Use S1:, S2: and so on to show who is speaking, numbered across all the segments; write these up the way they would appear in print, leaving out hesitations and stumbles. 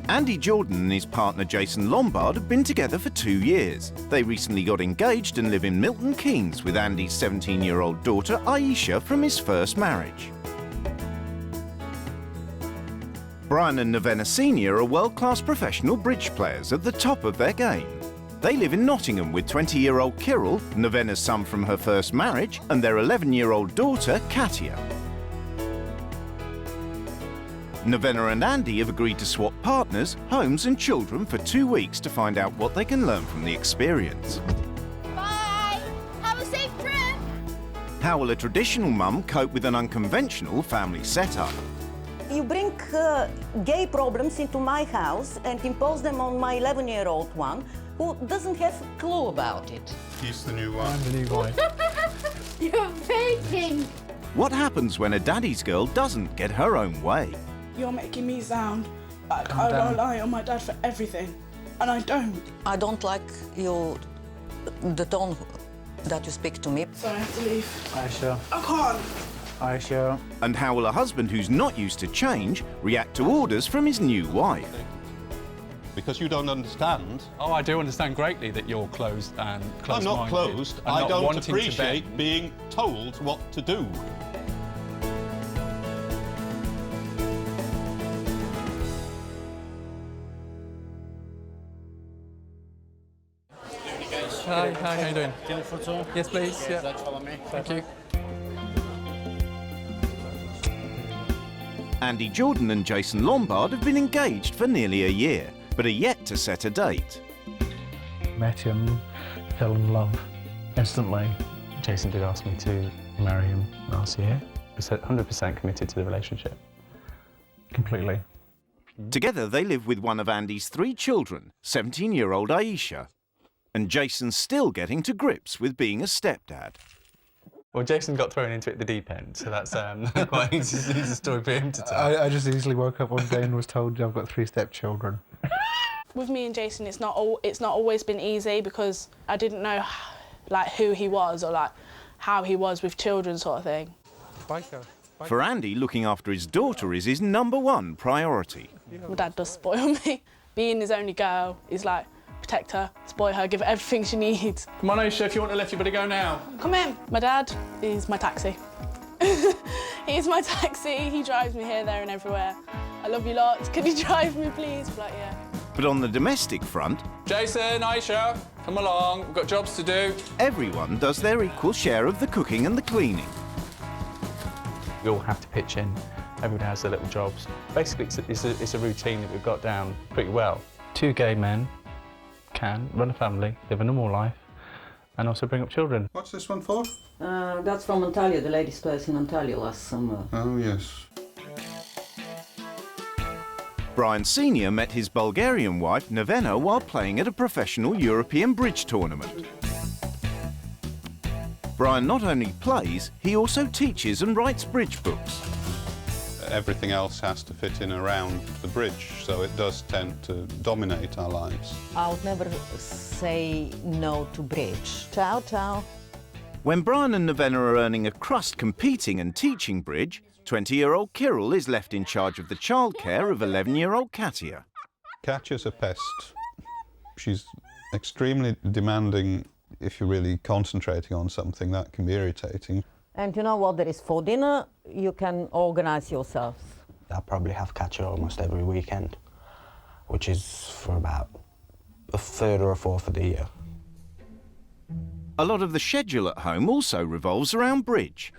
S1: Andy Jordan and his partner Jason Lombard have been together for 2 years. They recently got engaged and live in Milton Keynes with Andy's 17-year-old daughter Aisha from his first marriage. Brian and Nena Senior are world-class professional bridge players at the top of their game. They live in Nottingham with 20-year-old Kirill, Nevena's son from her first marriage, and their 11-year-old daughter Katya. Nena and Andy have agreed to swap partners, homes and children for 2 weeks to find out what they can learn from the experience.
S2: Bye! Have a safe trip!
S1: How will a traditional mum cope with an unconventional family setup?
S3: You bring gay problems into my house and impose them on my 11-year-old one, who doesn't have a clue about it.
S4: He's the new one.
S5: I'm the new boy.
S2: You're faking!
S1: What happens when a daddy's girl doesn't get her own way?
S6: You're making me sound like I rely on my dad for everything, and I don't.
S3: I don't like the tone that you speak to me.
S6: So I have to leave.
S5: Aisha.
S6: I can't.
S5: Aisha.
S1: And how will a husband who's not used to change react to orders from his new wife?
S4: Because you don't understand.
S7: Oh, I do understand greatly that you're closed and closed-minded.
S4: I'm not closed.
S7: And
S4: I
S7: not
S4: don't
S7: wanting to
S4: appreciate
S7: bend.
S4: being told what to do.
S7: Hi, how you doing? Yes, please. Yeah.
S5: Follow me.
S7: Thank you.
S1: Andy Jordan and Jason Lombard have been engaged for nearly a year, but are yet to set a date.
S5: Met him, fell in love instantly. Jason did ask me to marry him last year. We said 100% committed to the relationship. Completely.
S1: Together they live with one of Andy's 3 children, 17-year-old Aisha. And Jason's still getting to grips with being a stepdad.
S7: Well, Jason got thrown into it at the deep end, so that's quite an easy story for him to tell.
S5: I just easily woke up one day and was told I've got 3 stepchildren.
S6: With me and Jason, it's not always been easy because I didn't know like who he was or like how he was with children, sort of thing.
S1: For Andy, looking after his daughter is his #1 priority.
S6: My dad does spoil me. Being his only girl is like protect her, spoil her, give her everything she needs.
S7: Come on, Aisha, if you want to lift, you better go now.
S6: Come in. My dad is my taxi. He's my taxi. He drives me here, there and everywhere. I love you lots. Can you drive me, please? Like, yeah.
S1: But on the domestic front,
S7: Jason, Aisha, come along. We've got jobs to do.
S1: everyone does their equal share of the cooking and the cleaning.
S5: We all have to pitch in. Everybody has their little jobs. Basically, it's a routine that we've got down pretty well. 2 gay men can run a family, live a normal life, and also bring up children.
S4: What's this one for?
S3: That's from Antalya, the ladies' place in Antalya last summer.
S4: Oh, yes.
S1: Brian Senior met his Bulgarian wife Nena while playing at a professional European bridge tournament. Brian not only plays, he also teaches and writes bridge books.
S4: Everything else has to fit in around the bridge, so it does tend to dominate our lives.
S3: I would never say no to bridge. Ciao, ciao.
S1: When Brian and Nena are earning a crust competing and teaching bridge, 20-year-old Kirill is left in charge of the childcare of 11-year-old Katya.
S4: Katya's a pest. She's extremely demanding. If you're really concentrating on something, that can be irritating.
S3: And you know what there is for dinner? You can organize yourselves.
S8: I probably have Katya almost every weekend, which is for about a third or a fourth of the year.
S1: A lot of the schedule at home also revolves around bridge.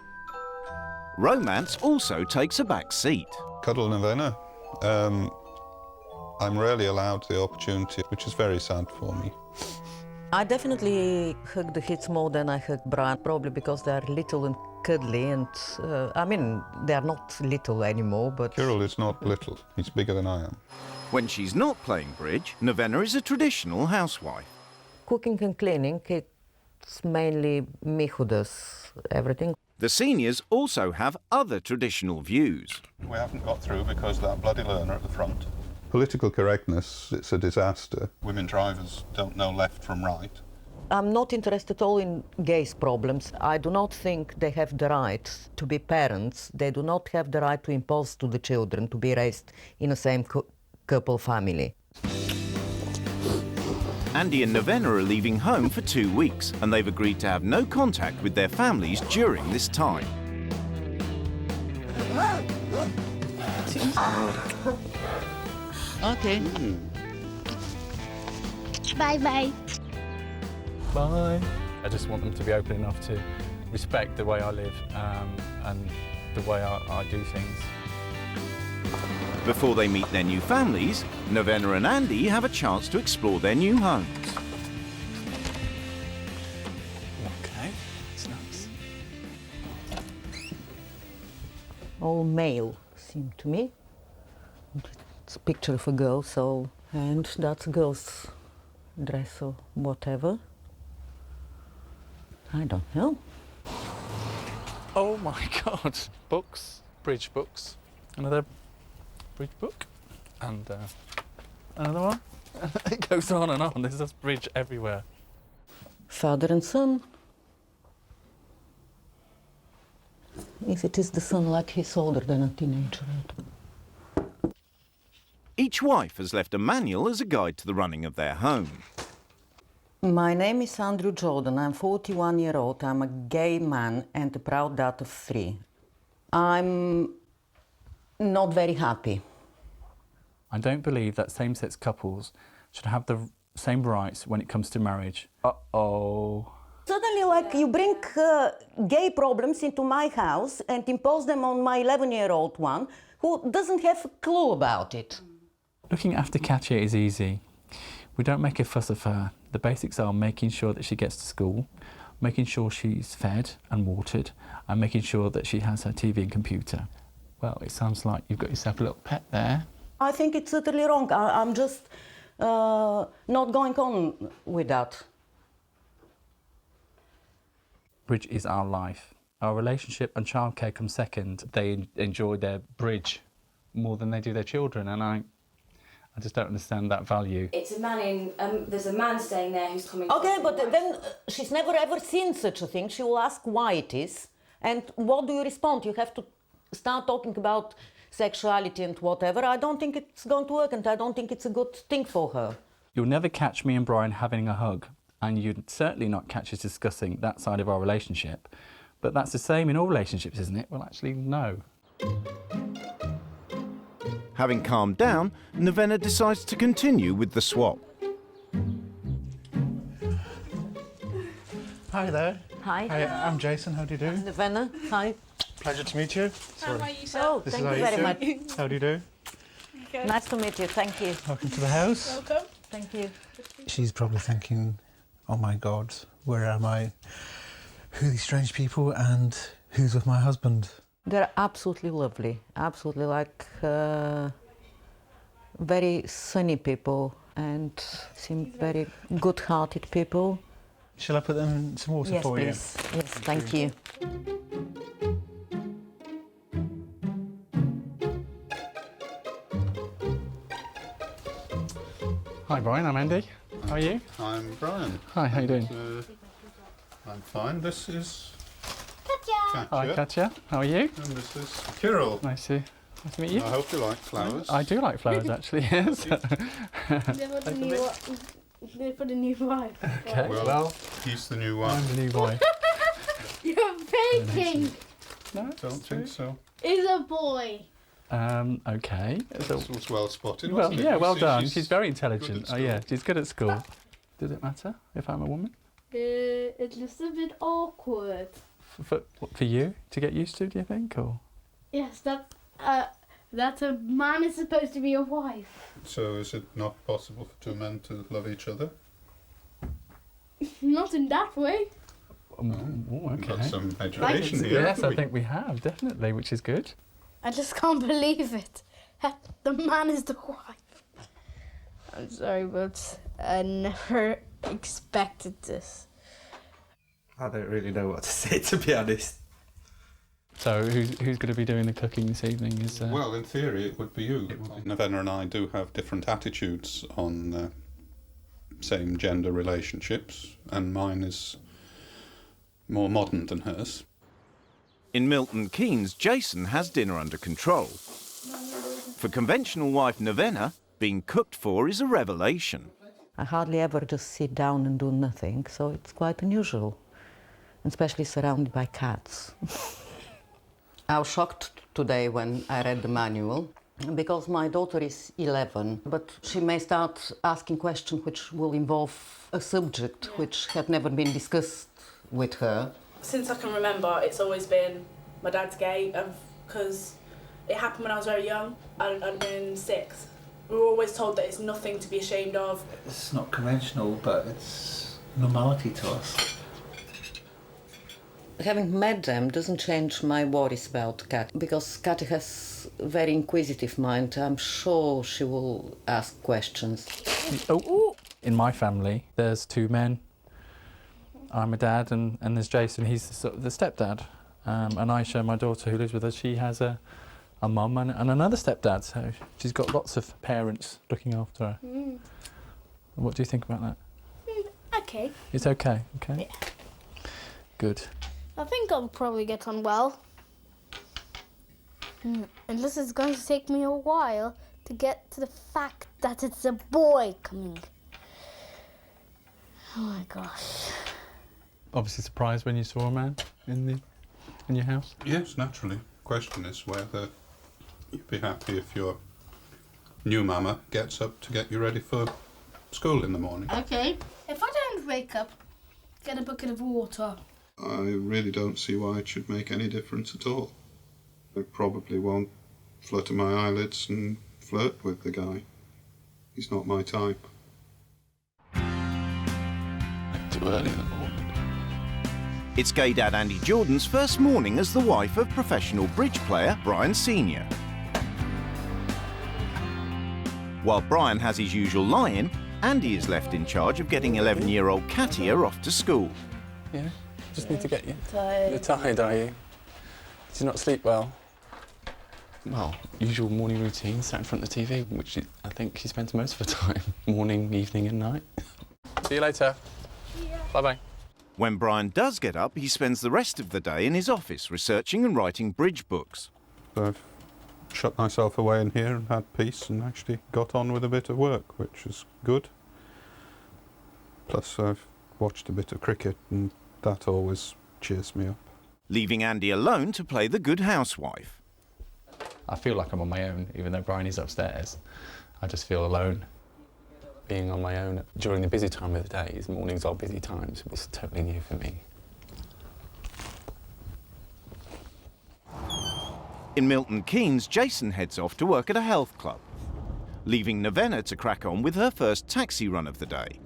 S1: Romance also takes a back seat.
S4: Cuddle Nena. I'm rarely allowed the opportunity, which is very sad for me.
S3: I definitely hug the kids more than I hug Brian, probably because they're little and cuddly, and I mean, they're not little anymore, but...
S4: Kirill is not little. He's bigger than I am.
S1: When she's not playing bridge, Nena is a traditional housewife.
S3: Cooking and cleaning, it's mainly me who does everything.
S1: The seniors also have other traditional views.
S4: We haven't got through because of that bloody learner at the front. Political correctness, it's a disaster. Women drivers don't know left from right.
S3: I'm not interested at all in gays' problems. I do not think they have the right to be parents. They do not have the right to impose to the children to be raised in the same couple family.
S1: Andy and Navena are leaving home for 2 weeks, and they've agreed to have no contact with their families during this time.
S3: Okay.
S2: Bye-bye.
S5: Bye. I just want them to be open enough to respect the way I live and the way I do things.
S1: Before they meet their new families, Navena and Andy have a chance to explore their new homes.
S5: Okay, it's nice.
S3: All male, seemed to me. It's a picture of a girl, so, and that's a girl's dress or whatever. I don't know.
S5: Oh my God! Books, bridge books, another bridge book, and another one. It goes on and on. There's just bridge everywhere.
S3: Father and son. If it is the son, like he's older than a teenager.
S1: Each wife has left a manual as a guide to the running of their home.
S3: My name is Andrew Jordan. I'm 41-year-old. I'm a gay man and a proud dad of 3. I'm not very happy.
S5: I don't believe that same-sex couples should have the same rights when it comes to marriage. Uh-oh.
S3: Suddenly, like, you bring gay problems into my house and impose them on my 11-year-old one who doesn't have a clue about it.
S5: Looking after Katya is easy. We don't make a fuss of her. The basics are making sure that she gets to school, making sure she's fed and watered, and making sure that she has her TV and computer. Well, it sounds like you've got yourself a little pet there.
S3: I think it's totally wrong. I'm just not going on with that.
S5: Bridge is our life. Our relationship and childcare come second. They enjoy their bridge more than they do their children, and I just don't understand that value.
S9: It's a man in, there's a man staying there who's coming...
S3: Okay, but then she's never ever seen such a thing. She will ask why it is. And what do you respond? You have to start talking about sexuality and whatever. I don't think it's going to work, and I don't think it's a good thing for her.
S5: You'll never catch me and Brian having a hug, and you'd certainly not catch us discussing that side of our relationship. But that's the same in all relationships, isn't it? Well, actually, no.
S1: Having calmed down, Navena decides to continue with the swap.
S10: Hi there.
S3: Hi.
S10: Hi, I'm Jason. How do you do?
S3: Navena, hi.
S10: Pleasure to meet you.
S6: How are you, sir?
S3: Oh,
S10: This
S3: thank
S10: is
S3: you very
S10: Aisha.
S3: much.
S10: How do you do?
S6: Okay.
S3: Nice to meet you, thank you.
S10: Welcome to the house.
S6: Welcome.
S3: Thank you.
S10: She's probably thinking, oh my God, where am I? Who are these strange people and who's with my husband?
S3: They're absolutely lovely, absolutely like very sunny people and seem very good-hearted people.
S10: Shall I put them in some water
S3: Yes,
S10: for
S3: please. Yes, thank you.
S5: Hi, Brian. I'm Andy. How are you?
S4: I'm Brian.
S5: Hi, how you doing?
S4: I'm fine. This is
S2: Katya.
S5: Hi,
S4: Katya.
S5: Katya. How are you?
S4: And this is Kirill.
S5: Nice to meet you.
S4: I hope you like flowers.
S5: I do like flowers, actually, yes.
S6: They put a new vibe.
S5: Okay, well,
S4: He's the new one.
S5: I'm the new boy.
S2: You're faking.
S5: No,
S4: Don't think so.
S2: Is a boy.
S5: Okay. So,
S4: This was well spotted,
S5: well,
S4: wasn't it?
S5: yeah,
S4: You
S5: well
S4: see,
S5: done. She's very intelligent.
S4: good at
S5: Oh, yeah,
S4: school.
S5: she's good at school. Does it matter if I'm a woman?
S2: It's just a bit awkward.
S5: For you to get used to, do you think, or?
S2: Yes, that a man is supposed to be a wife.
S4: So is it not possible for two men to love each other?
S2: Not in that way.
S5: Oh,
S4: We've got
S5: okay.
S4: some education here.
S5: Yes,
S4: haven't
S5: I
S4: we?
S5: think we have, definitely, which is good.
S2: I just can't believe it. The man is the wife. I'm sorry, but I never expected this.
S11: I don't really know what to say, to be honest.
S5: So who's going to be doing the cooking this evening? Is
S4: Well, in theory, it would be you. Navena and I do have different attitudes on same-gender relationships, and mine is more modern than hers.
S1: In Milton Keynes, Jason has dinner under control. For conventional wife Navena, being cooked for is a revelation.
S3: I hardly ever just sit down and do nothing, so it's quite unusual, especially surrounded by cats. I was shocked today when I read the manual, because my daughter is 11, but she may start asking questions which will involve a subject which had never been discussed with her.
S6: Since I can remember, it's always been my dad's gay, because it happened when I was very young. I'd been 6. We were always told that it's nothing to be ashamed of.
S10: It's not conventional, but it's normality to us.
S3: Having met them doesn't change my worries about Kat, because Kat has a very inquisitive mind. I'm sure she will ask questions.
S5: Oh. In my family, there's 2 men. I'm a dad, and there's Jason, he's the stepdad. And Aisha, my daughter who lives with us, she has a mum and another stepdad, so she's got lots of parents looking after her. What do you think about that?
S2: Okay.
S5: It's okay, okay?
S2: Yeah.
S5: Good.
S2: I think I'll probably get on well. Unless it's going to take me a while to get to the fact that it's a boy coming. Oh my gosh.
S5: Obviously surprised when you saw a man in your house?
S4: Yes, naturally. Question is whether you'd be happy if your new mama gets up to get you ready for school in the morning.
S2: Okay. If I don't wake up, get a bucket of water.
S4: I really don't see why it should make any difference at all. I probably won't flutter my eyelids and flirt with the guy. He's not my type.
S7: Too early in the morning.
S1: It's gay dad Andy Jordan's first morning as the wife of professional bridge player Brian Sr. While Brian has his usual lie-in, Andy is left in charge of getting 11-year-old Katia off to school.
S5: Yeah, just need to get you.
S2: Tired.
S5: You're tired, are you? Did you not sleep well? Well, usual morning routine, sat in front of the TV, which I think she spends most of her time, morning, evening and night. See you later.
S2: Yeah.
S5: Bye-bye.
S1: When Brian does get up, he spends the rest of the day in his office researching and writing bridge books.
S4: I've shut myself away in here and had peace and actually got on with a bit of work, which is good. Plus I've watched a bit of cricket and that always cheers me up.
S1: Leaving Andy alone to play the good housewife.
S5: I feel like I'm on my own, even though Brian is upstairs. I just feel alone. Being on my own during the busy time of the day, mornings are busy times, it's totally new for me.
S1: In Milton Keynes, Jason heads off to work at a health club, leaving Nena to crack on with her first taxi run of the day,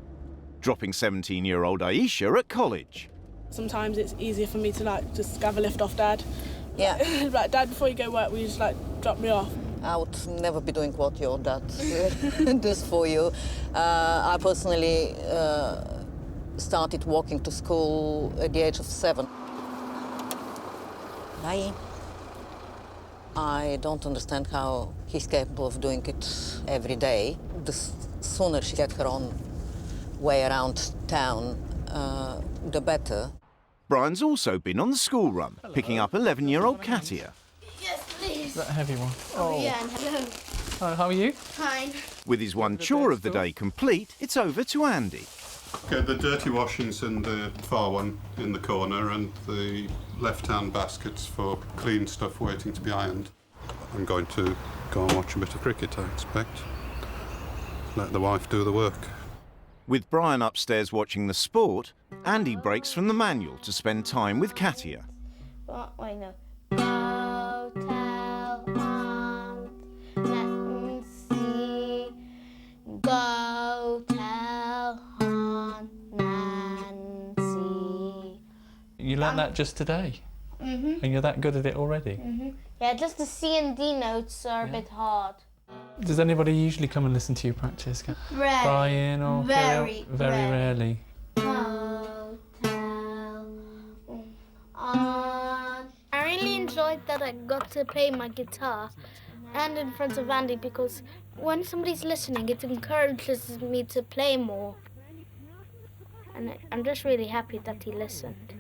S1: dropping 17-year-old Aisha at college.
S6: Sometimes it's easier for me to just have a lift off Dad.
S3: Yeah.
S6: Like, Dad, before you go work, will you just drop me off?
S3: I would never be doing what your dad does for you. I personally started walking to school at the age of 7. Bye. I don't understand how he's capable of doing it every day. The sooner she gets her own way around town, the better.
S1: Brian's also been on the school run, picking up 11-year-old Katia.
S2: Yes, please.
S5: Is that a heavy one?
S2: Oh, yeah, and hello.
S5: Oh, how are you?
S2: Fine.
S1: With his one chore of the day complete, it's over to Andy.
S4: Okay, the dirty washing's in the far one in the corner and the left-hand baskets for clean stuff waiting to be ironed. I'm going to go and watch a bit of cricket, I expect. Let the wife do the work.
S1: With Brian upstairs watching the sport, Andy breaks from the manual to spend time with Katia.
S2: Wait, no. Go tell Aunt Nancy. Go tell Aunt Nancy.
S5: You learnt that just today?
S2: Mm-hmm.
S5: And you're that good at it already?
S2: Mm-hmm. Yeah, just the C and D notes are a bit hard.
S5: Does anybody usually come and listen to you practice?
S2: Rarely.
S5: Brian or
S2: Very
S5: Phil? Very rarely.
S2: Go tell Aunt. I really enjoyed that I got to play my guitar and in front of Andy, because when somebody's listening, it encourages me to play more. And I'm just really happy that he listened.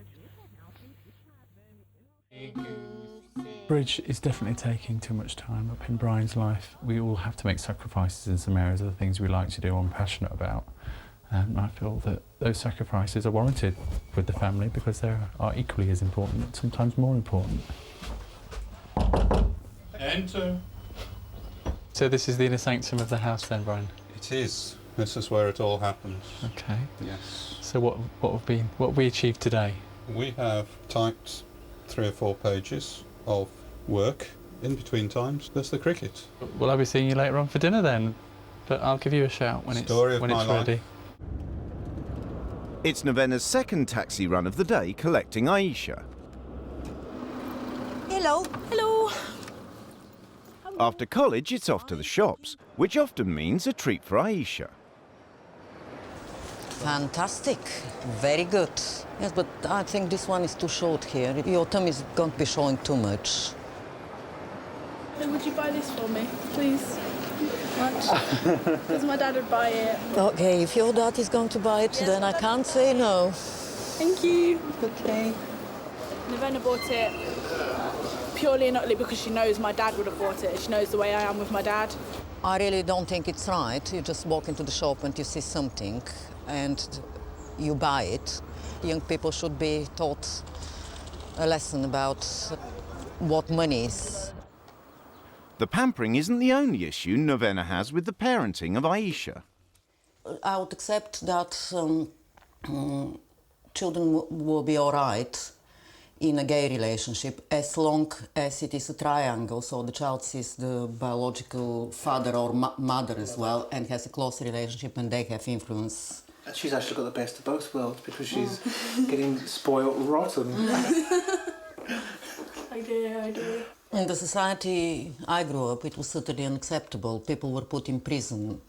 S5: Bridge is definitely taking too much time up in Brian's life. We all have to make sacrifices in some areas of the things we like to do and passionate about. And I feel that those sacrifices are warranted with the family because they are equally as important, sometimes more important.
S4: Enter.
S5: So this is the inner sanctum of the house then, Brian?
S4: It is. This is where it all happens.
S5: Okay.
S4: Yes.
S5: So what have we achieved today?
S4: We have typed 3 or 4 pages of work. In between times, there's the cricket.
S5: Well, I'll be seeing you later on for dinner then, but I'll give you a shout when
S4: Story
S5: it's
S4: of my
S5: ready.
S4: life.
S1: It's Navena's second taxi run of the day collecting Aisha.
S12: Hello.
S6: Hello.
S1: After college, it's off to the shops, which often means a treat for Aisha.
S3: Fantastic. Very good. Yes, but I think this one is too short here. Your tummy is going to be showing too much.
S6: Hey, would you buy this for me, please? Much? Because my dad would buy it.
S3: Okay, if your dad is going to buy it, then I can't say no.
S6: Thank you.
S3: Okay.
S6: Navena bought it purely and utterly because she knows my dad would have bought it. She knows the way I am with my dad.
S3: I really don't think it's right. You just walk into the shop and you see something and you buy it. Young people should be taught a lesson about what money is.
S1: The pampering isn't the only issue Navena has with the parenting of Aisha.
S3: I would accept that children will be all right in a gay relationship as long as it is a triangle, so the child sees the biological father or mother as well and has a close relationship and they have influence.
S10: And she's actually got the best of both worlds because she's getting spoiled rotten.
S6: I do.
S3: In the society I grew up, it was certainly unacceptable. People were put in prison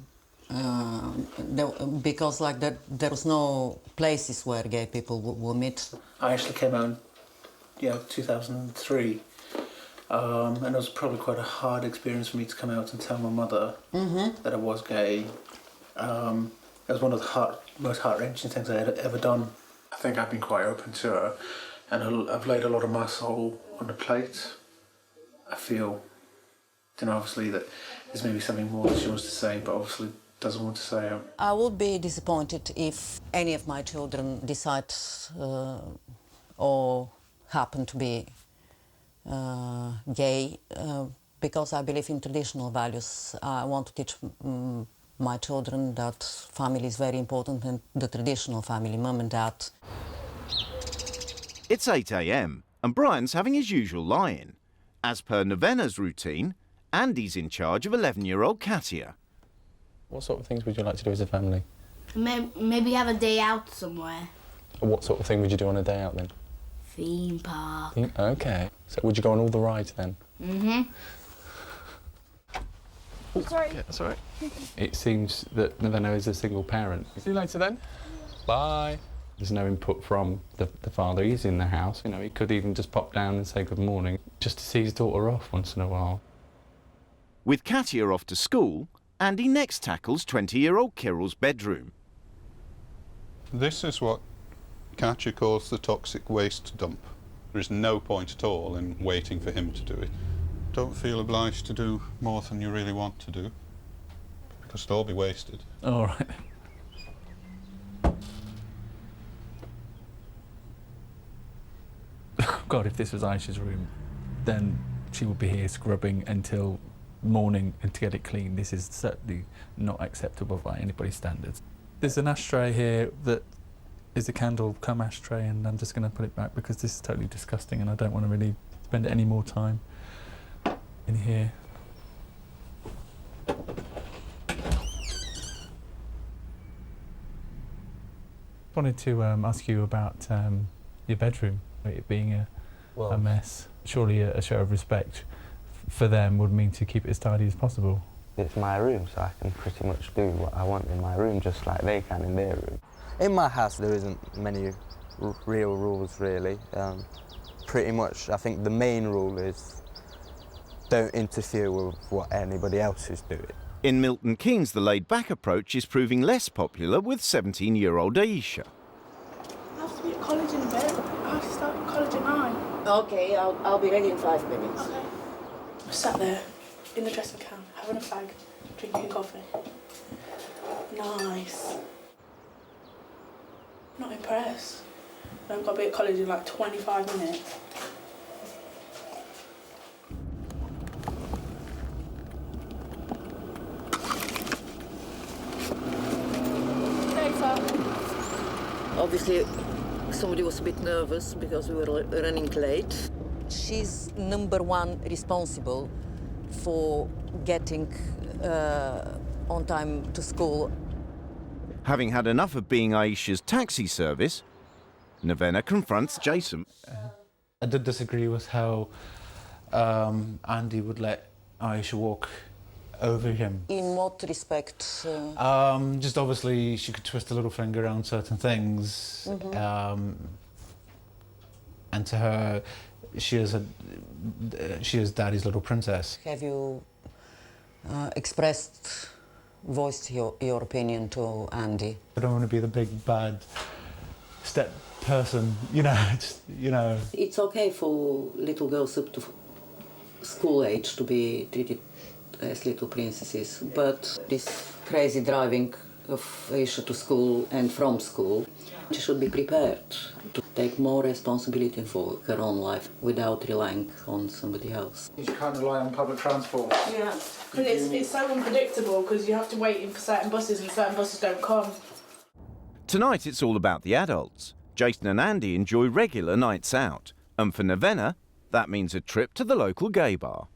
S3: because like that, there was no places where gay people would meet.
S10: I actually came out in 2003, and it was probably quite a hard experience for me to come out and tell my mother that I was gay. It was one of the most heart-wrenching things I had ever done. I think I've been quite open to her, and I've laid a lot of my soul on the plate. I feel, obviously that there's maybe something more that she wants to say, but obviously doesn't want to say it.
S3: I would be disappointed if any of my children decide or happen to be gay, because I believe in traditional values. I want to teach my children that family is very important and the traditional family, mum and dad.
S1: It's 8 a.m. and Brian's having his usual lie-in. As per Navena's routine, Andy's in charge of 11-year-old Katia.
S5: What sort of things would you like to do as a family?
S2: Maybe have a day out somewhere.
S5: What sort of thing would you do on a day out then?
S2: Theme park.
S5: Okay. So would you go on all the rides then?
S6: Sorry.
S5: Yeah, that's all right. It seems that Navena is a single parent. See you later then. Bye. There's no input from the father. He's in the house. He could even just pop down and say good morning, just to see his daughter off once in a while.
S1: With Katia off to school, Andy next tackles 20-year-old Kirill's bedroom.
S4: This is what Katya calls the toxic waste dump. There is no point at all in waiting for him to do it. Don't feel obliged to do more than you really want to do, because it'll all be wasted.
S5: All right. God, if this was Aisha's room, then she would be here scrubbing until morning and to get it clean. This is certainly not acceptable by anybody's standards. There's an ashtray here that is a candle cum ashtray, and I'm just going to put it back because this is totally disgusting and I don't want to really spend any more time in here. I wanted to ask you about your bedroom, it being a mess. Surely a show of respect for them would mean to keep it as tidy as possible.
S8: It's my room, so I can pretty much do what I want in my room, just like they can in their room. In my house, there isn't many real rules, really. Pretty much, I think the main rule is don't interfere with what anybody else is doing.
S1: In Milton Keynes, the laid-back approach is proving less popular with 17-year-old Aisha.
S6: I have to be at college in a bit. I have to start college at 9.
S3: Okay, I'll be ready in 5 minutes.
S6: Okay. I sat there in the dressing gown, having a fag, drinking coffee. Nice. Not impressed. I've got to be at college in like 25 minutes.
S3: Obviously, somebody was a bit nervous because we were running late. She's number one responsible for getting on time to school.
S1: Having had enough of being Aisha's taxi service, Nena confronts Jason.
S10: I did disagree with how Andy would let Aisha walk over him.
S3: In what respect?
S10: Just obviously she could twist a little finger around certain things. And to her, she is Daddy's little princess.
S3: Have you voiced your opinion to Andy?
S10: I don't want to be the big bad step person, you know.
S3: It's okay for little girls up to school age to be treated as little princesses, but this crazy driving of Aisha to school and from school, she should be prepared to take more responsibility for her own life without relying on somebody else.
S10: You can't rely on public transport.
S6: Yeah, because it's so unpredictable because you have to wait for certain buses and certain buses don't come.
S1: Tonight it's all about the adults. Jason and Andy enjoy regular nights out. And for Nena, that means a trip to the local gay bar.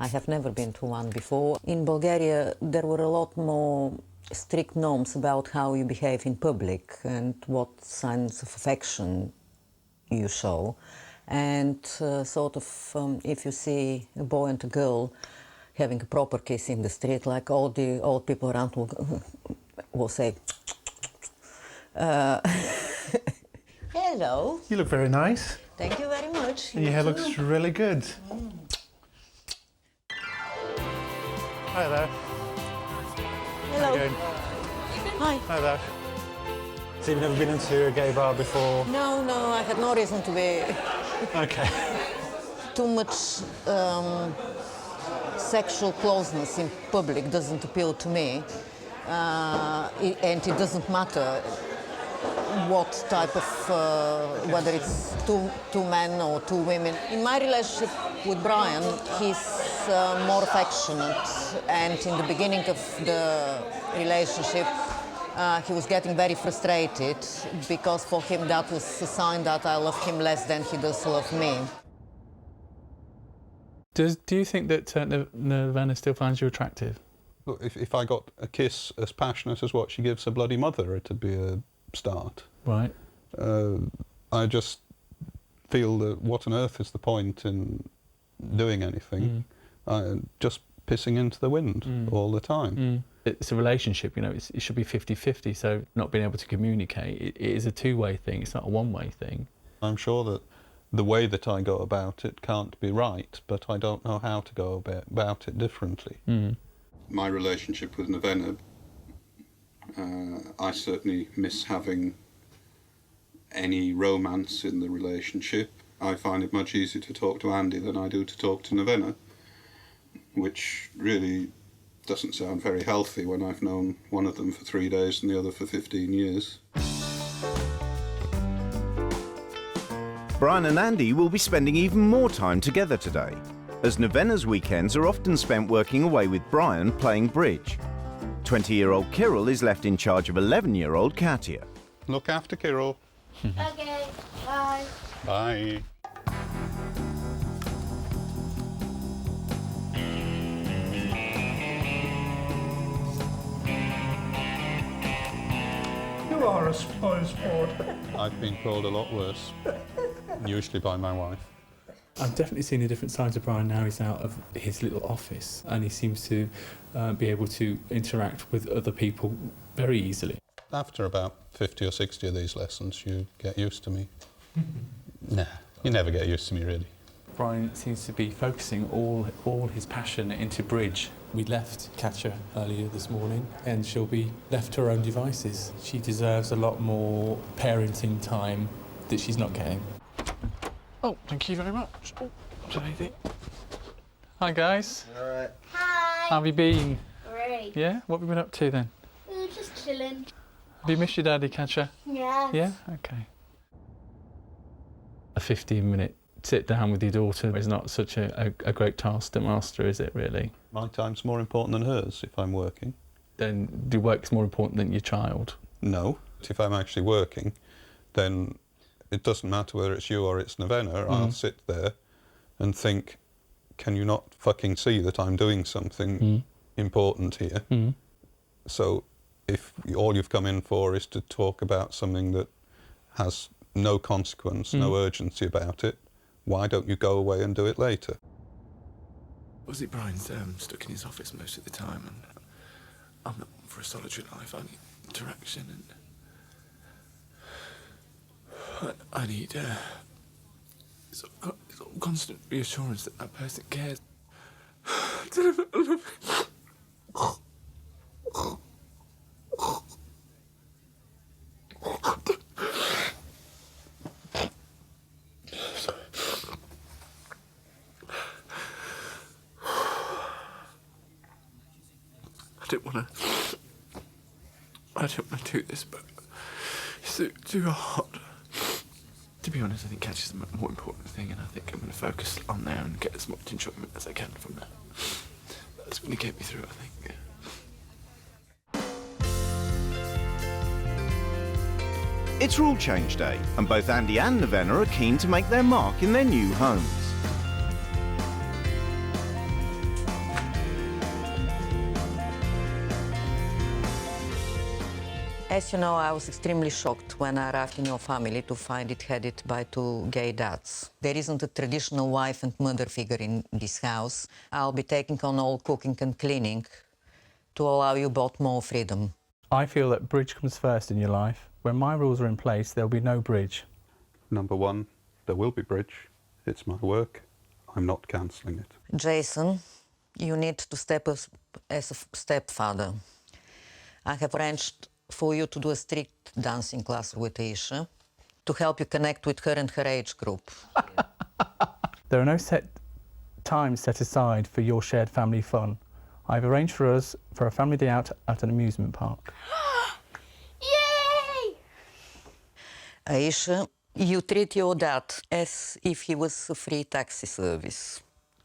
S3: I have never been to one before. In Bulgaria, there were a lot more strict norms about how you behave in public and what signs of affection you show. And if you see a boy and a girl having a proper kiss in the street, like all the old people around will say, hello.
S10: You look very nice.
S3: Thank you very much.
S10: And your hair looks really good. Hi there.
S3: Hello.
S10: How you doing?
S3: Hi.
S10: Hi there. So you've never been into a gay bar before?
S3: No, I had no reason to be.
S10: Okay.
S3: Too much sexual closeness in public doesn't appeal to me, and it doesn't matter what type of, whether it's two men or two women. In my relationship with Brian, he's more affectionate, and in the beginning of the relationship, he was getting very frustrated because for him that was a sign that I love him less than he does love me.
S5: Do you think that Nena still finds you attractive?
S4: Look, if I got a kiss as passionate as what she gives her bloody mother, it'd be a start.
S5: Right.
S4: I just feel that what on earth is the point in doing anything? Just pissing into the wind all the time.
S5: It's a relationship, you know, it should be 50-50, so not being able to communicate, it is a two-way thing, it's not a one-way thing.
S4: I'm sure that the way that I go about it can't be right, but I don't know how to go about it differently. My relationship with Nena, I certainly miss having any romance in the relationship. I find it much easier to talk to Andy than I do to talk to Nena, which really doesn't sound very healthy when I've known one of them for 3 days and the other for 15 years.
S1: Brian and Andy will be spending even more time together today, as Nena's weekends are often spent working away with Brian playing bridge. 20-year-old Kirill is left in charge of 11-year-old Katia.
S4: Look after Kirill.
S2: Okay, bye.
S4: Bye.
S12: You are a spoil sport.
S4: I've been called a lot worse, usually by my wife.
S7: I've definitely seen a different side to Brian now he's out of his little office, and he seems to be able to interact with other people very easily.
S4: After about 50 or 60 of these lessons, you get used to me. Nah, you never get used to me, really.
S7: Brian seems to be focusing all his passion into bridge. We left Katja earlier this morning, and she'll be left to her own devices. She deserves a lot more parenting time that she's not getting.
S5: Oh, thank you very much. Oh, sorry. Hi, guys.
S11: All right.
S2: Hi.
S5: How have you been?
S2: Great.
S5: Yeah? What have you been up to then?
S2: Just chilling.
S5: Have you missed your daddy, Catcher?
S2: Yes.
S5: Yeah? Okay. A 15-minute sit down with your daughter is not such a great task to master, is it, really?
S4: My time's more important than hers if I'm working.
S5: Then do work's more important than your child?
S4: No. If I'm actually working, then it doesn't matter whether it's you or it's Navena. I'll sit there and think, can you not fucking see that I'm doing something important here? So if all you've come in for is to talk about something that has no consequence, no urgency about it, why don't you go away and do it later?
S13: Was it Brian's stuck in his office most of the time, and I'm not for a solitary life. I need interaction, and I need sort of constant reassurance that that person cares. I don't want to do this, but it's too hard. To be honest, I think catch is the more important thing, and I think I'm going to focus on there and get as much enjoyment as I can from that. That's going to get me through, I think.
S1: It's rule change day, and both Andy and Navena are keen to make their mark in their new homes.
S3: As you know, I was extremely shocked when I arrived in your family to find it headed by two gay dads. There isn't a traditional wife and mother figure in this house. I'll be taking on all cooking and cleaning to allow you both more freedom.
S5: I feel that bridge comes first in your life. When my rules are in place, there'll be no bridge.
S4: Number one, there will be bridge. It's my work. I'm not cancelling it.
S3: Jason, you need to step up as a stepfather. I have arranged for you to do a strict dancing class with Aisha to help you connect with her and her age group.
S5: There are no set times set aside for your shared family fun. I've arranged for us for a family day out at an amusement park.
S2: Yay!
S3: Aisha, you treat your dad as if he was a free taxi service.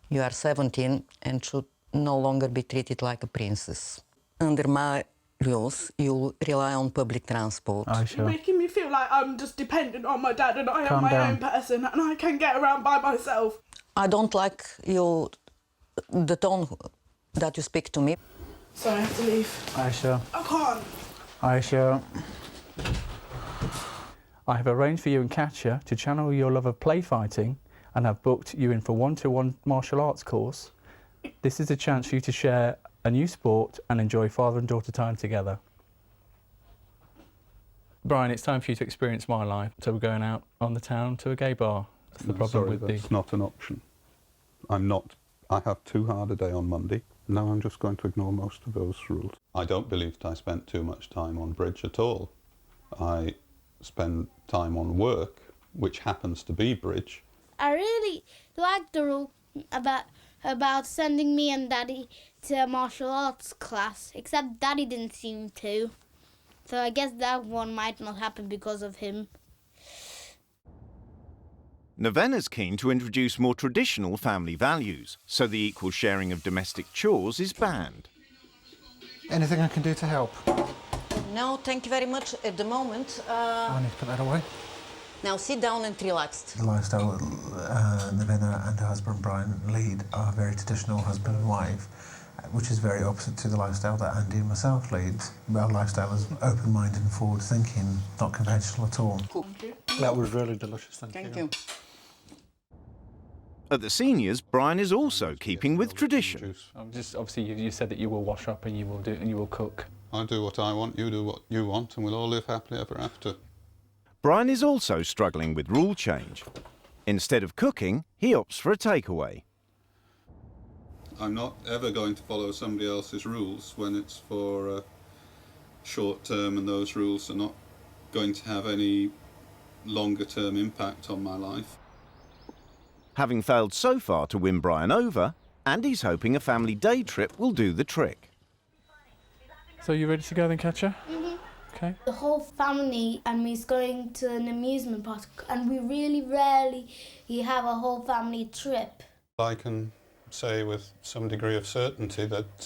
S3: You are 17 and should no longer be treated like a princess. Under my rules, you'll rely on public transport.
S5: Aisha.
S6: You're making me feel like I'm just dependent on my dad and I am
S5: Calm
S6: my
S5: down.
S6: own person and I can get around by myself.
S3: I don't like the tone that you speak to me.
S6: So I have to leave.
S5: Aisha.
S6: I can't.
S5: Aisha. I have arranged for you and Katya to channel your love of play fighting and have booked you in for one-to-one martial arts course. This is a chance for you to share a new sport and enjoy father and daughter time together. Brian, it's time for you to experience my life. So we're going out on the town to a gay bar. That's the problem with
S4: that's not an option. I have too hard a day on Monday. Now I'm just going to ignore most of those rules. I don't believe that I spent too much time on bridge at all. I spend time on work, which happens to be bridge.
S2: I really like the rule about sending me and Daddy to a martial arts class, except Daddy didn't seem to. So I guess that one might not happen because of him.
S1: Navena's keen to introduce more traditional family values, so the equal sharing of domestic chores is banned.
S12: Anything I can do to help?
S3: No, thank you very much at the moment.
S12: I need to put that away.
S3: Now sit down and relax.
S14: The lifestyle Navena and her husband Brian lead are very traditional husband and wife, which is very opposite to the lifestyle that Andy and myself lead. Our lifestyle is open-minded and forward-thinking, not conventional at all.
S12: That was really delicious,
S3: Thank you.
S1: At the seniors, Brian is also keeping with tradition.
S5: Obviously, you said that you will wash up and you will cook.
S4: I do what I want, you do what you want, and we'll all live happily ever after.
S1: Brian is also struggling with rule change. Instead of cooking, he opts for a takeaway.
S4: I'm not ever going to follow somebody else's rules when it's for short term, and those rules are not going to have any longer term impact on my life.
S1: Having failed so far to win Brian over, Andy's hoping a family day trip will do the trick.
S7: So you ready to go then, Katja?
S2: Mm-hmm.
S7: Okay.
S2: The whole family and me's going to an amusement park, and we really rarely have a whole family trip.
S4: I can say with some degree of certainty that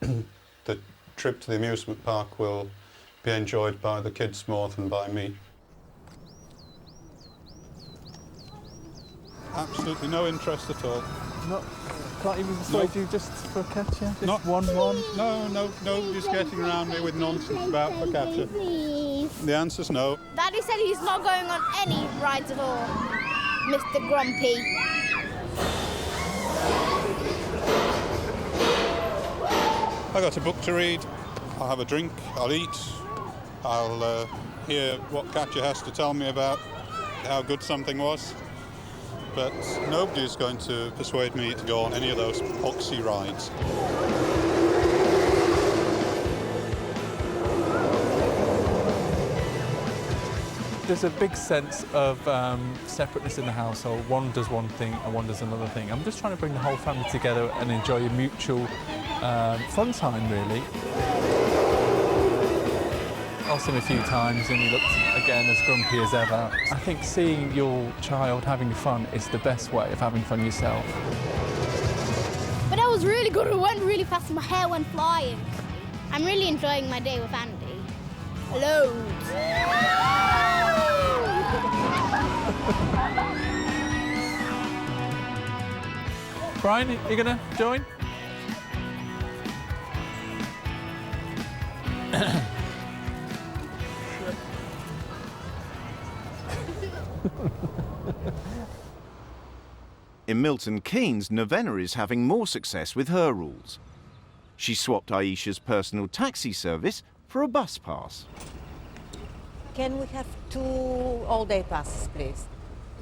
S4: the trip to the amusement park will be enjoyed by the kids more than by me. Absolutely no interest at all.
S7: Can't even persuade you just for Katja? Just
S4: Not
S7: 1-1?
S4: No, nobody's getting around me with nonsense about Focaccia. The answer's no.
S2: Daddy said he's not going on any rides at all, Mr. Grumpy.
S4: I got a book to read, I'll have a drink, I'll eat, I'll hear what Katja has to tell me about how good something was. But nobody's going to persuade me to go on any of those boxy rides.
S7: There's a big sense of separateness in the household. One does one thing and one does another thing. I'm just trying to bring the whole family together and enjoy a mutual fun time, really. I asked him a few times and he looked again as grumpy as ever. I think seeing your child having fun is the best way of having fun yourself.
S2: But that was really good. It went really fast and my hair went flying. I'm really enjoying my day with Andy. Loads.
S7: Brian, you gonna join?
S1: In Milton Keynes, Navena is having more success with her rules. She swapped Aisha's personal taxi service for a bus pass.
S3: Can we have 2 all-day passes, please?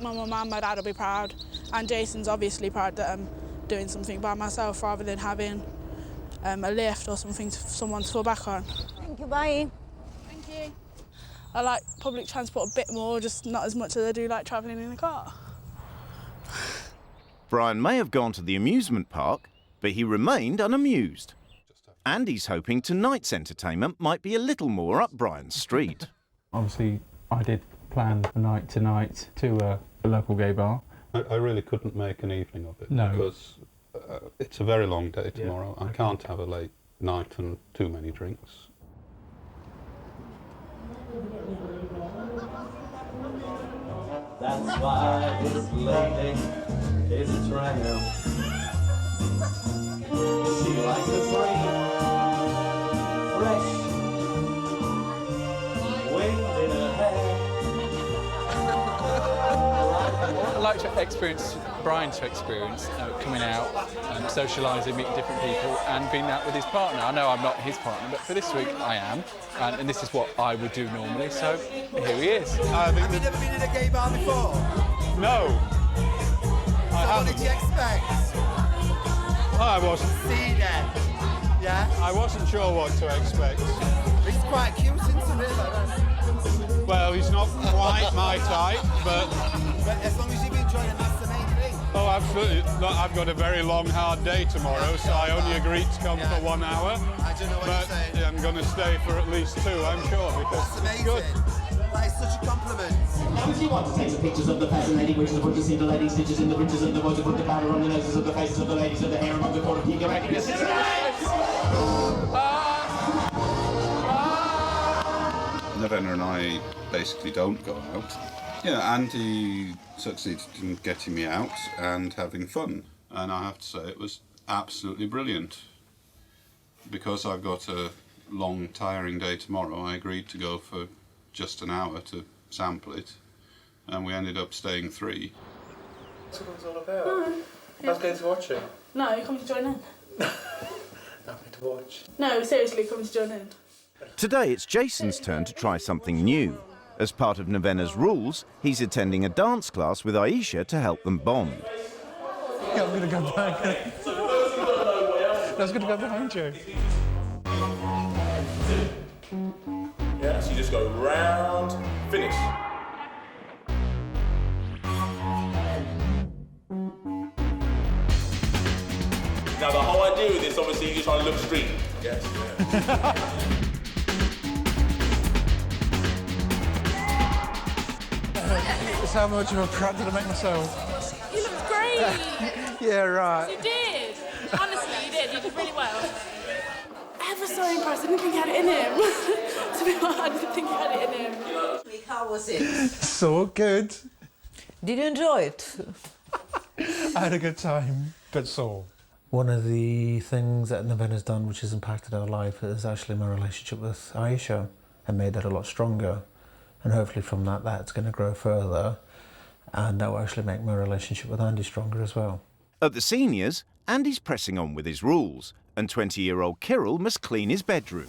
S6: My mum and my dad will be proud, and Jason's obviously proud that I'm doing something by myself rather than having a lift or something for someone to fall back on.
S3: Thank you, bye.
S6: Thank you. I like public transport a bit more, just not as much as I do like travelling in a car.
S1: Brian may have gone to the amusement park, but he remained unamused. Andy's hoping tonight's entertainment might be a little more up Brian's street.
S5: Obviously, I did plan a night tonight to a local gay bar.
S4: I really couldn't make an evening of it.
S5: No.
S4: Because it's a very long day tomorrow. I can't have a late night and too many drinks.
S15: That's why this lady is a tramp. She likes a free, fresh wind in her hair.
S5: I'd like to experience, Brian to experience, coming out and socialising, meeting different people and being out with his partner. I know I'm not his partner, but for this week I am. And this is what I would do normally, so here he is.
S16: Have you never been in a gay bar before?
S4: No.
S16: So what did you expect?
S4: I wasn't.
S16: See then. Yeah?
S4: I wasn't sure what to expect.
S16: He's quite cute, isn't he?
S4: Well, he's not quite my type, but
S16: as long as you've enjoyed it, that's the main thing.
S4: oh, absolutely. Look, I've got a very long, hard day tomorrow, so I only agreed to come for 1 hour.
S16: I don't know what
S4: But
S16: you're saying.
S4: I'm going to stay for at least 2, I'm sure, because
S16: That's amazing.
S4: it's good.
S16: That is such a compliment.
S15: Now if you want to take some pictures of the fashion lady, which to put to see the lady stitches in the breeches and the boys to put the powder on the noses of the faces of the ladies of the hair above the quarter peak of acting
S4: Navena and I basically don't go out. Yeah, Andy succeeded in getting me out and having fun. And I have to say it was absolutely brilliant. Because I've got a long, tiring day tomorrow, I agreed to go for just an hour to sample it. And we ended up staying 3.
S11: That's what it's all about. I was going to watch it.
S6: No, you're coming to join in.
S11: Nothing to watch.
S6: No, seriously, come to join in.
S1: Today it's Jason's turn to try something new. As part of Navena's rules, he's attending a dance class with Aisha to help them bond.
S12: Yeah, I'm going to go back. I was going to go behind you.
S17: Yeah, so you just go round, finish. you're trying to look street. Yes, yeah.
S12: It's how much of a prat did I make myself?
S6: You looked great.
S12: Yeah, right.
S6: You did. Honestly, you did. You did really well. Ever so impressed. I didn't think he had it in him. To be honest, I didn't think he had it in him.
S3: How was it?
S12: So good.
S3: Did you enjoy it?
S12: I had a good time, but sore.
S14: One of the things that Navena's done which has impacted our life is actually my relationship with Aisha and made that a lot stronger. And hopefully from that, that's going to grow further. And that will actually make my relationship with Andy stronger as well.
S1: At the seniors, Andy's pressing on with his rules, and 20-year-old Kirill must clean his bedroom.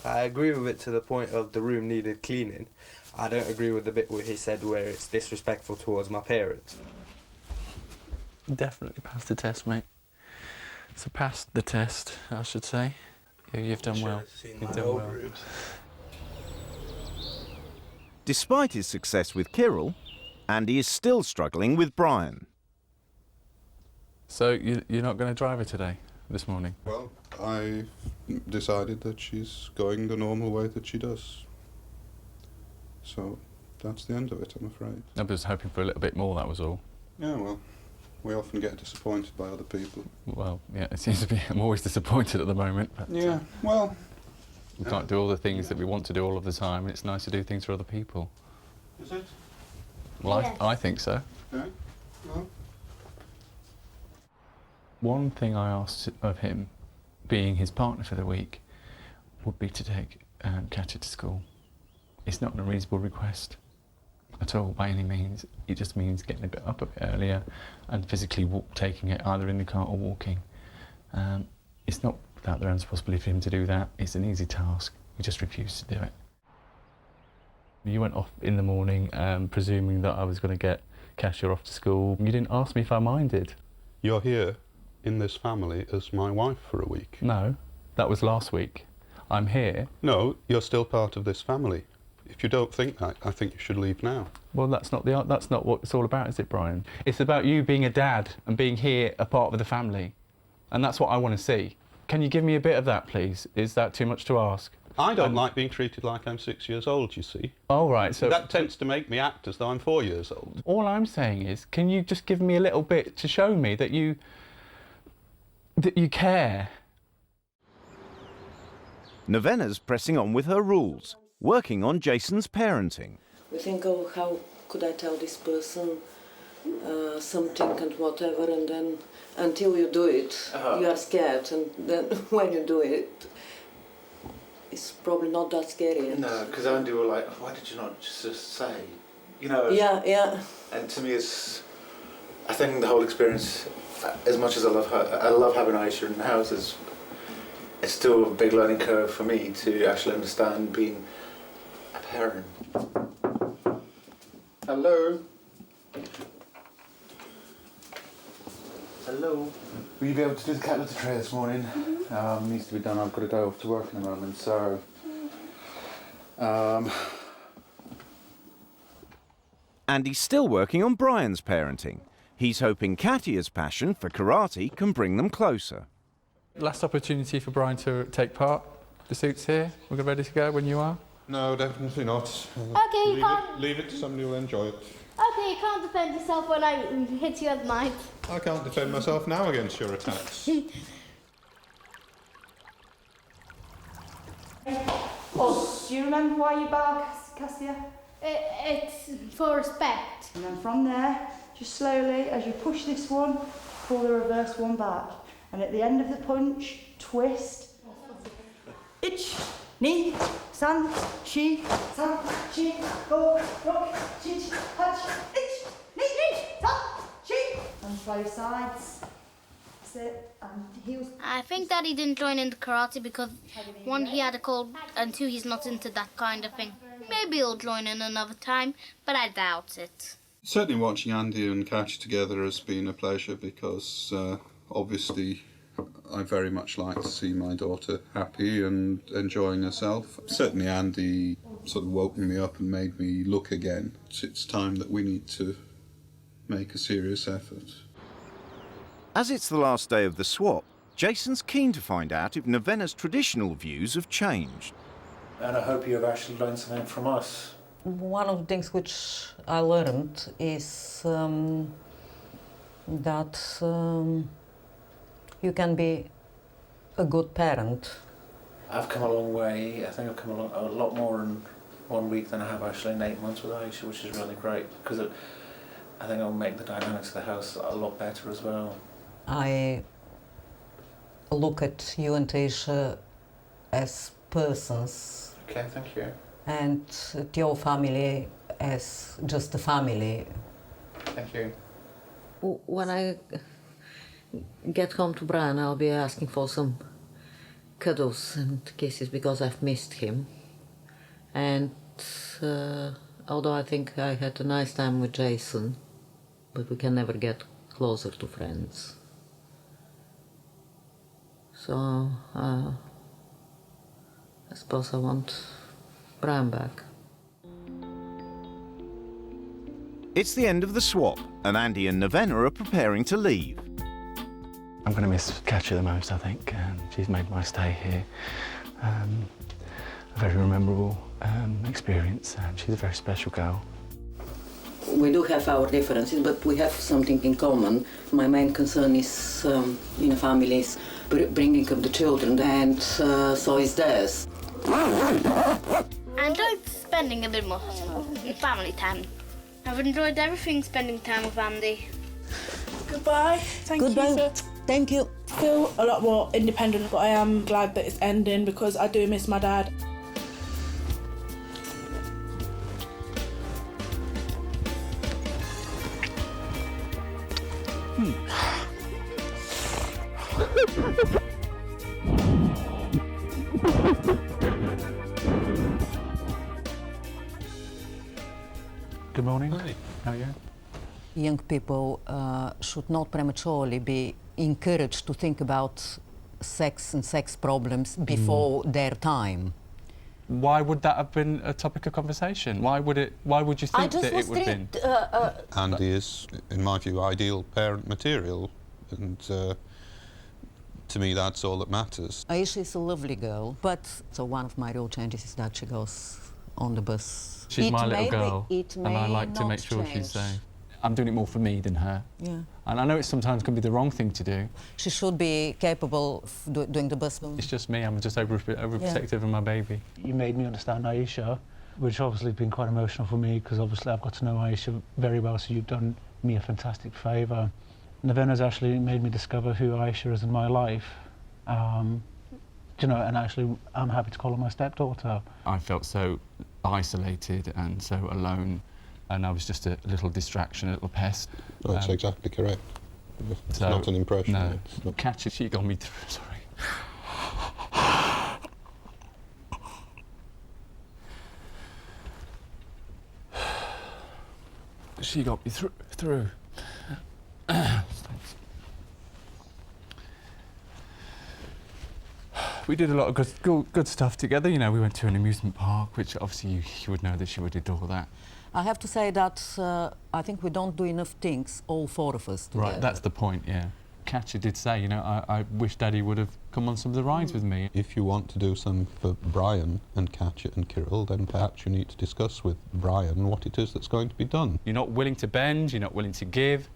S8: I agree with it to the point of the room needed cleaning. I don't agree with the bit where he said where it's disrespectful towards my parents.
S5: Definitely passed the test, mate. So passed the test, I should say. You've done well. You've done well.
S1: Despite his success with Kirill, Andy is still struggling with Brian.
S5: So you're not going to drive her today, this morning?
S4: Well, I decided that she's going the normal way that she does. So that's the end of it, I'm afraid.
S5: I was hoping for a little bit more, that was all.
S4: Yeah, well, we often get disappointed by other people.
S5: Well, yeah, it seems to be... I'm always disappointed at the moment. But,
S4: yeah, well...
S5: We can't do all the things that we want to do all of the time, and it's nice to do things for other people.
S4: Is it?
S5: Well,
S2: Yes.
S5: I think so.
S4: Okay. Well.
S5: One thing I asked of him, being his partner for the week, would be to take Katya to school. It's not an unreasonable request at all, by any means. It just means getting a bit up a bit earlier and physically taking it either in the car or walking. It's not without the realms of possibility for him to do that. It's an easy task. He just refused to do it. You went off in the morning, presuming that I was going to get Katya off to school. You didn't ask me if I minded.
S4: You're here in this family as my wife for a week.
S5: No, that was last week. I'm here.
S4: No, you're still part of this family. If you don't think that, I think you should leave now.
S5: Well, that's not what it's all about, is it, Brian? It's about you being a dad and being here, a part of the family. And that's what I want to see. Can you give me a bit of that, please? Is that too much to ask?
S4: I don't like being treated like I'm 6 years old, you see.
S5: Oh, right, so...
S4: That tends to make me act as though I'm 4 years old.
S5: All I'm saying is, can you just give me a little bit to show me that you care?
S1: Navena's pressing on with her rules, working on Jason's parenting.
S3: We think, oh, how could I tell this person something and whatever, and then until you do it, you are scared, and then when you do it, it's probably not that scary.
S10: No, because Andy were like, why did you not just say? You know?
S3: Yeah, yeah.
S10: And to me, I think the whole experience, as much as I love having Aisha in the house, it's still a big learning curve for me to actually understand being a parent. Hello? Hello? Will you be able to do the cat litter tray this morning? Needs to be done. I've got to go off to work in a moment, so...
S1: Andy's still working on Brian's parenting. He's hoping Katya's passion for karate can bring them closer.
S7: Last opportunity for Brian to take part. The suit's here. We're ready to go when you are.
S4: No, definitely not.
S2: Okay, you can't...
S4: Leave it to somebody who'll enjoy it.
S2: Okay, you can't defend yourself when I hit you at night.
S4: I can't defend myself now against your attacks.
S18: Oh, do you remember why you bow, Cassia?
S2: It's for respect.
S18: And then from there, just slowly, as you push this one, pull the reverse one back. And at the end of the punch, twist. Ich, ni, san, shi, go, rock, chich, hutch, ich, ni, san, shi. And play sides. That's it. And heels.
S2: I think Daddy didn't join into karate because, one, he had a cold, and two, he's not into that kind of thing. Maybe he'll join in another time, but I doubt it.
S4: Certainly watching Andy and Katya together has been a pleasure because obviously I very much like to see my daughter happy and enjoying herself. Certainly Andy sort of woke me up and made me look again. It's time that we need to make a serious effort.
S1: As it's the last day of the swap, Jason's keen to find out if Navena's traditional views have changed.
S10: And I hope you have actually learned something from us.
S3: One of the things which I learned is that you can be a good parent.
S10: I've come a long way. I think I've come a lot more in 1 week than I have actually in 8 months with Aisha, which is really great because I think it'll make the dynamics of the house a lot better as well.
S3: I look at you and Aisha as persons.
S10: Okay, thank you.
S3: And at your family as just a family.
S10: Thank you.
S3: When I get home to Brian, I'll be asking for some cuddles and kisses because I've missed him. And although I think I had a nice time with Jason, but we can never get closer to friends. So I suppose I want Brian back.
S1: It's the end of the swap, and Andy and Navena are preparing to leave.
S5: I'm going to miss Katya the most, I think. She's made my stay here a very memorable experience, and she's a very special girl.
S3: We do have our differences, but we have something in common. My main concern is, in a family, is bringing up the children, and so is theirs.
S2: I enjoyed spending a bit more family time. I've enjoyed everything spending time with Andy.
S6: Goodbye. Thank you.
S3: Thank you.
S6: I feel a lot more independent, but I am glad that it's ending because I do miss my dad.
S7: Good morning.
S4: Hi.
S7: How are you?
S3: Young people should not prematurely be encouraged to think about sex and sex problems before their time.
S5: Why would that have been a topic of conversation? Why would you think that it would have been?
S4: Andy is, in my view, ideal parent material, and to me that's all that matters.
S3: Aisha is a lovely girl, but so one of my real changes is that she goes on the bus.
S5: She's my little girl, and I like to make sure she's safe. I'm doing it more for me than her.
S3: Yeah.
S5: And I know it sometimes can be the wrong thing to do.
S3: She should be capable of doing the bus.
S5: It's just me, I'm just overprotective of my baby.
S12: You made me understand Aisha, which obviously has been quite emotional for me because obviously I've got to know Aisha very well, so you've done me a fantastic favour. Navena's actually made me discover who Aisha is in my life. You know, and actually I'm happy to call her my stepdaughter.
S5: I felt so isolated and so alone, and I was just a little distraction, a little pest.
S4: Oh, that's exactly correct. It's not an impression.
S5: No, Katya, she got me through, sorry. She got me through. We did a lot of good stuff together. You know, we went to an amusement park, which obviously you would know that she would adore that.
S3: I have to say that I think we don't do enough things, all four of us together.
S5: Right, that's the point, yeah. Katya did say, you know, I wish Daddy would have come on some of the rides with me.
S4: If you want to do something for Brian and Katya and Kirill, then perhaps you need to discuss with Brian what it is that's going to be done.
S5: You're not willing to bend, you're not willing to give.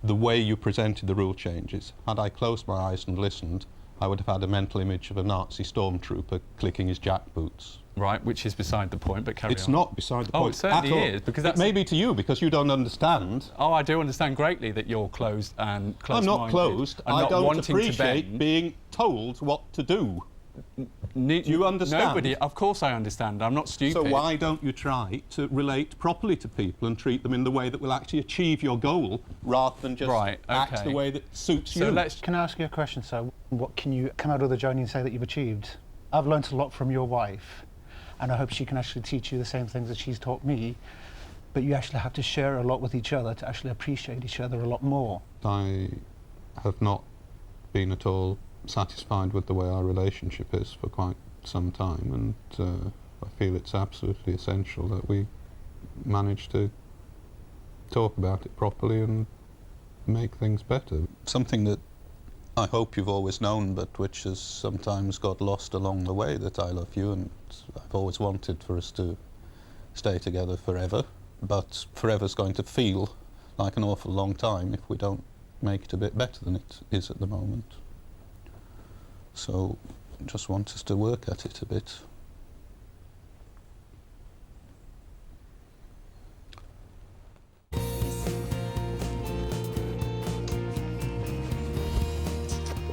S4: The way you presented the rule changes, had I closed my eyes and listened, I would have had a mental image of a Nazi stormtrooper clicking his jackboots.
S5: Right, which is beside the point, but carry on.
S4: It's not beside the point.
S5: Oh, it certainly is, because that's...
S4: It may be to you, because you don't understand.
S5: Oh, I do understand greatly that you're closed and closed-minded.
S4: I'm not closed. I don't appreciate being told what to do. Do you understand?
S5: Nobody, of course I understand. I'm not stupid.
S4: So why don't you try to relate properly to people and treat them in the way that will actually achieve your goal, rather than just act the way that suits you?
S12: Can I ask you a question, sir? What can you come out of the journey and say that you've achieved? I've learnt a lot from your wife, and I hope she can actually teach you the same things that she's taught me, but you actually have to share a lot with each other to actually appreciate each other a lot more.
S4: I have not been at all satisfied with the way our relationship is for quite some time, and I feel it's absolutely essential that we manage to talk about it properly and make things better. Something that I hope you've always known, but which has sometimes got lost along the way, that I love you, and I've always wanted for us to stay together forever, but forever's going to feel like an awful long time if we don't make it a bit better than it is at the moment. So just want us to work at it a bit.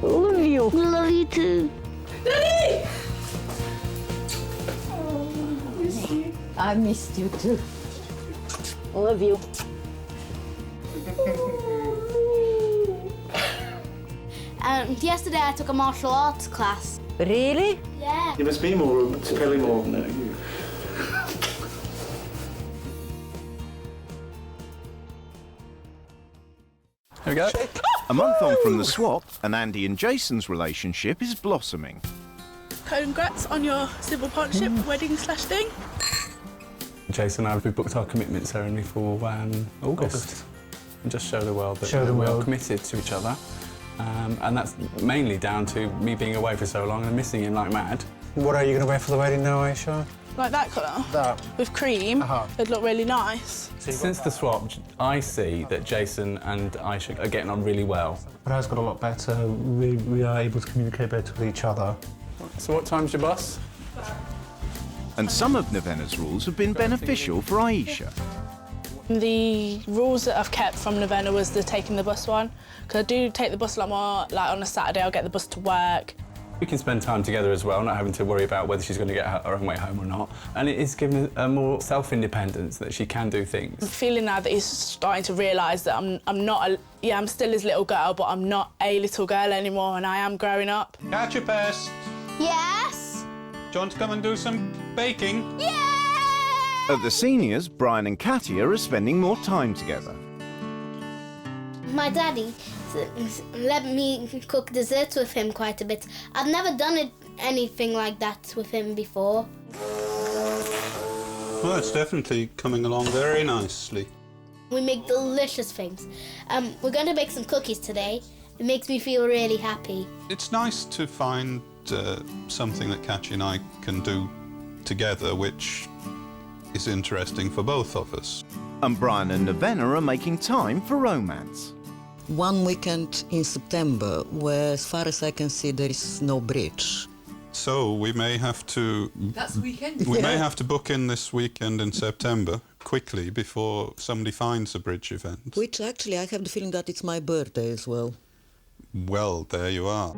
S19: Love you. Love you too.
S6: Daddy!
S3: I missed you too. Love you.
S2: Yesterday I took a martial arts class.
S3: Really?
S2: Yeah.
S10: You must be more, tell him more. No, you.
S5: Here we go.
S1: A month on from the swap, and Andy and Jason's relationship is blossoming.
S6: Congrats on your civil partnership wedding/thing.
S5: Jason and I, we booked our commitment ceremony for August. And just show the world that we're committed to each other. And that's mainly down to me being away for so long and missing him like mad.
S14: What are you going to wear for the wedding now, Aisha?
S6: Like that colour?
S14: That.
S6: With cream. It'd look really nice.
S5: Since the swap, I see that Jason and Aisha are getting on really well.
S12: But ours got a lot better. We are able to communicate better with each other.
S5: So what time's your bus?
S1: And some of Navena's rules have been beneficial for Aisha.
S6: The rules that I've kept from Navena was the taking the bus one, because I do take the bus a lot more. Like on a Saturday, I'll get the bus to work.
S5: We can spend time together as well, not having to worry about whether she's going to get her own way home or not. And it is giving her more self-independence, that she can do things.
S6: I'm feeling now that he's starting to realise that I'm not I'm still his little girl, but I'm not a little girl anymore, and I am growing up.
S4: Catch your pest.
S2: Yes?
S4: Do you want to come and do some baking?
S2: Yeah!
S1: At the seniors, Brian and Katia are spending more time together.
S2: My daddy let me cook desserts with him quite a bit. I've never done anything like that with him before.
S4: Well, it's definitely coming along very nicely.
S2: We make delicious things. We're going to bake some cookies today. It makes me feel really happy.
S4: It's nice to find something that Katia and I can do together, which is interesting for both of us.
S1: And Brian and Navena are making time for romance.
S3: One weekend in September, where, as far as I can see, there is no bridge.
S4: So we may have to...
S20: That's the weekend?
S4: We may have to book in this weekend in September, quickly, before somebody finds a bridge event.
S3: Which, actually, I have the feeling that it's my birthday as well.
S4: Well, there you are.